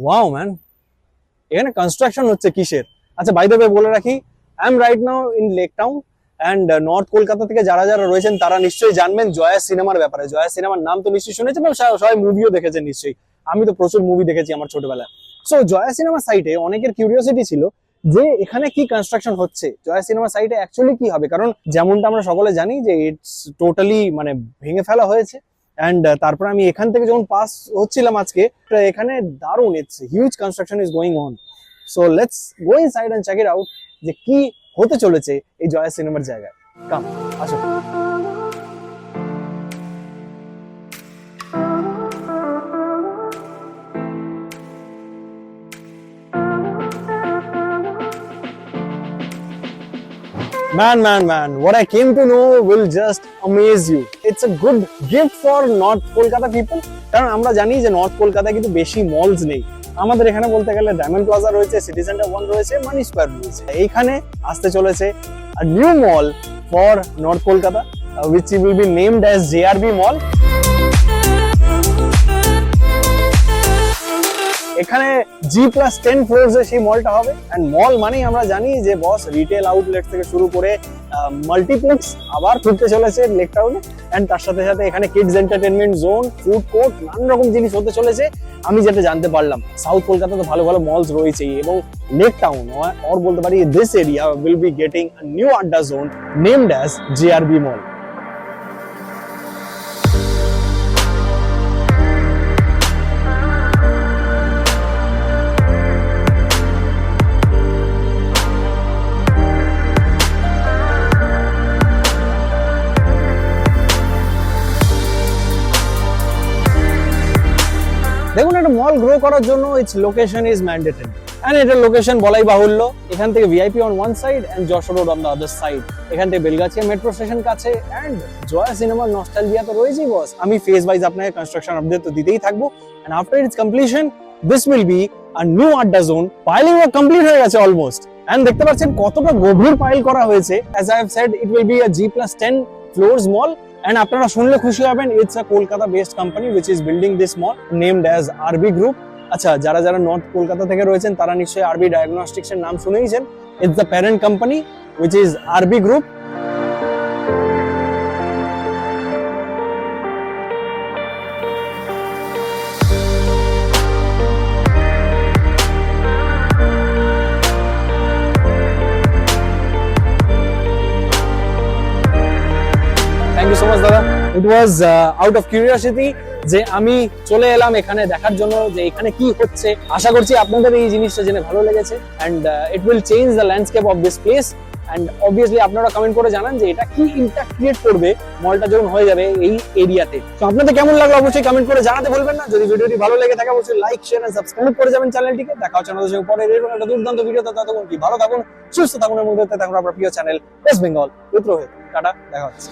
Wow man, এখানে construction হচ্ছে কিসের? আচ্ছা, বাই দ্য ওয়ে বলে রাখি, I am right now in lake town and north Kolkata থেকে যারা যারা রয়েছেন তারা নিশ্চয়ই জানবেন জয়া সিনেমার ব্যাপারে। জয়া সিনেমার নাম তো নিশ্চয়ই শুনেছেন এবং সবাই মুভিও দেখেছেন নিশ্চয়ই। আমি তো প্রচুর মুভি দেখেছি আমার ছোটবেলায়। সো জয়া সিনেমা সাইটে অনেকের কিউরিওসিটি ছিল যে এখানে কি কনস্ট্রাকশন হচ্ছে, জয়া সিনেমা সাইটে অ্যাকচুয়ালি কি হবে, কারণ যেমনটা আমরা সকলে জানি যে ইটস টোটালি মানে ভেঙে ফেলা হয়েছে। অ্যান্ড তারপর আমি এখান থেকে যখন পাস হচ্ছিলাম আজকে, এখানে দারুণ, it's huge construction is going on. So let's go inside and check it out যে কি হতে চলেছে এই জয়া সিনেমার জায়গায়। কাম, আসো। Man, what I came to know will just amaze you. It's a good gift for North Kolkata people. কারণ আমরা জানি যে নর্থ কলকাতায় কিন্তু বেশি মলস নেই। আমাদের এখানে বলতে গেলে ডায়মন্ড প্লাজা রয়েছে, সিটি সেন্টার 1 রয়েছে, মানি স্কোয়ার রয়েছে। এইখানে আসতে চলেছে a new mall for North Kolkata, which will be named as JRB Mall. এখানে G+10 ফ্লোরস এ সেই মলটা হবে। এন্ড মল মানেই আমরা জানি যে বস রিটেল আউটলেট থেকে শুরু করে মাল্টিপ্লেক্স আবার খুলতে চলেছে লেক টাউনে। এন্ড তার সাথে সাথে এখানে kids entertainment zone, food court, নানান রকম জিনিস হতে চলেছে। আমি যেটা জানতে পারলাম, সাউথ কলকাতাতে ভালো ভালো মলস রয়েছেই এবং লেক টাউন আর বলতে পারি this area will be getting a new adda zone named as JRB mall. দেখুন, একটা মল গ্রো করার জন্য its location is mandatory. And এটার লোকেশন বলাই বাহুল্য। এখান থেকে VIP on one side and Jessore road on the other side. এখান থেকে বেলগাছিয়া মেট্রো স্টেশন কাছে এন্ড জয়া সিনেমার নস্টালজিয়া তো রয়েছেই বস। আমি ফেজ ওয়াইজ আপনাকে কনস্ট্রাকশন আপডেট তো দিতেই থাকবো। And after it's completion this will be a new adda zone. Piling work complete হয়ে গেছে অলমোস্ট। এন্ড দেখতে পাচ্ছেন কতটা গভীর পাইল করা হয়েছে। As I have said, it will be a G+10 floors mall. And আপনারা শুনলে খুশি হবেন, it's a Kolkata based company which is building this mall named as RB Group. আচ্ছা, যারা যারা নর্থ কলকাতা থেকে রয়েছেন তারা নিশ্চয়ই RB ডায়াগনস্টিক্স এর নাম শুনেইছেন। It's the parent company which is RB Group. Thank you so much দাদা। It was out of curiosity যে আমি চলে এলাম এখানে দেখার জন্য যে এখানে কি হচ্ছে। আশা করছি আপনাদের এই জিনিসটা জেনে ভালো লেগেছে and it will change the landscape of this place. and obviously আপনারা কমেন্ট করে জানান যে এটা কি ইমপ্যাক্ট ক্রিয়েট করবে মলটা যখন হয়ে যাবে এই এরিয়াতে। তো আপনাদের কেমন লাগলো অবশ্যই কমেন্ট করে জানাতে ভুলবেন না। যদি ভিডিওটি ভালো লেগে থাকে অবশ্যই লাইক, শেয়ার এন্ড সাবস্ক্রাইব করে যাবেন চ্যানেলটিকে। দেখা হচ্ছে আমাদের সঙ্গে পরের এরকম একটা দুর্দান্ত ভিডিওতে। ততক্ষণ কি ভালো থাকুন, সুস্থ থাকুন এবং দেখতে থাকুন আপনার প্রিয় channel West Bengal with Rohit. Tata, দেখা হচ্ছে।